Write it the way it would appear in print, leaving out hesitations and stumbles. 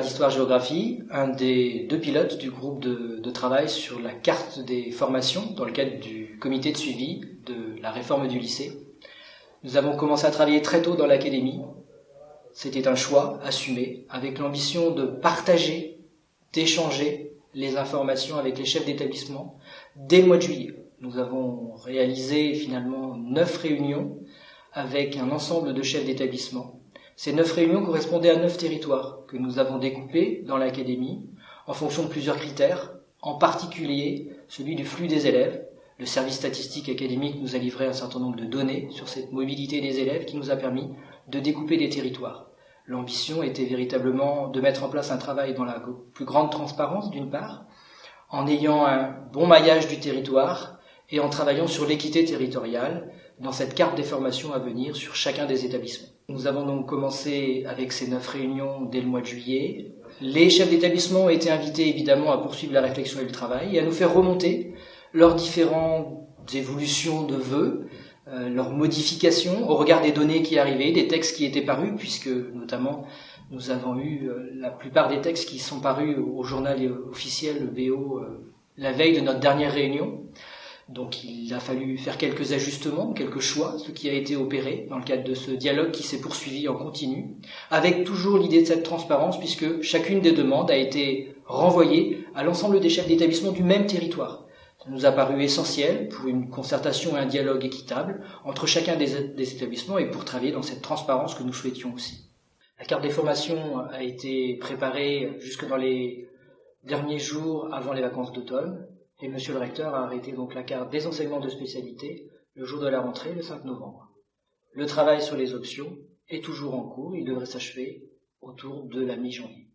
d'histoire-géographie, un des 2 pilotes du groupe de travail sur la carte des formations dans le cadre du comité de suivi de la réforme du lycée. Nous avons commencé à travailler très tôt dans l'académie. C'était un choix assumé avec l'ambition de partager, d'échanger les informations avec les chefs d'établissement dès le mois de juillet. Nous avons réalisé finalement 9 réunions avec un ensemble de chefs d'établissement. Ces 9 réunions correspondaient à 9 territoires que nous avons découpés dans l'académie en fonction de plusieurs critères, en particulier celui du flux des élèves. Le service statistique académique nous a livré un certain nombre de données sur cette mobilité des élèves qui nous a permis de découper des territoires. L'ambition était véritablement de mettre en place un travail dans la plus grande transparence d'une part, en ayant un bon maillage du territoire et en travaillant sur l'équité territoriale dans cette carte des formations à venir sur chacun des établissements. Nous avons donc commencé avec ces 9 réunions dès le mois de juillet. Les chefs d'établissement ont été invités évidemment à poursuivre la réflexion et le travail et à nous faire remonter leurs différentes évolutions de vœux, leurs modifications au regard des données qui arrivaient, des textes qui étaient parus, puisque notamment nous avons eu la plupart des textes qui sont parus au journal officiel, le BO, la veille de notre dernière réunion. Donc il a fallu faire quelques ajustements, quelques choix, ce qui a été opéré dans le cadre de ce dialogue qui s'est poursuivi en continu, avec toujours l'idée de cette transparence, puisque chacune des demandes a été renvoyée à l'ensemble des chefs d'établissement du même territoire. Ça nous a paru essentiel pour une concertation et un dialogue équitable entre chacun des établissements et pour travailler dans cette transparence que nous souhaitions aussi. La carte des formations a été préparée jusque dans les derniers jours avant les vacances d'automne. Et monsieur le recteur a arrêté donc la carte des enseignements de spécialité le jour de la rentrée, le 5 novembre. Le travail sur les options est toujours en cours, il devrait s'achever autour de la mi-janvier.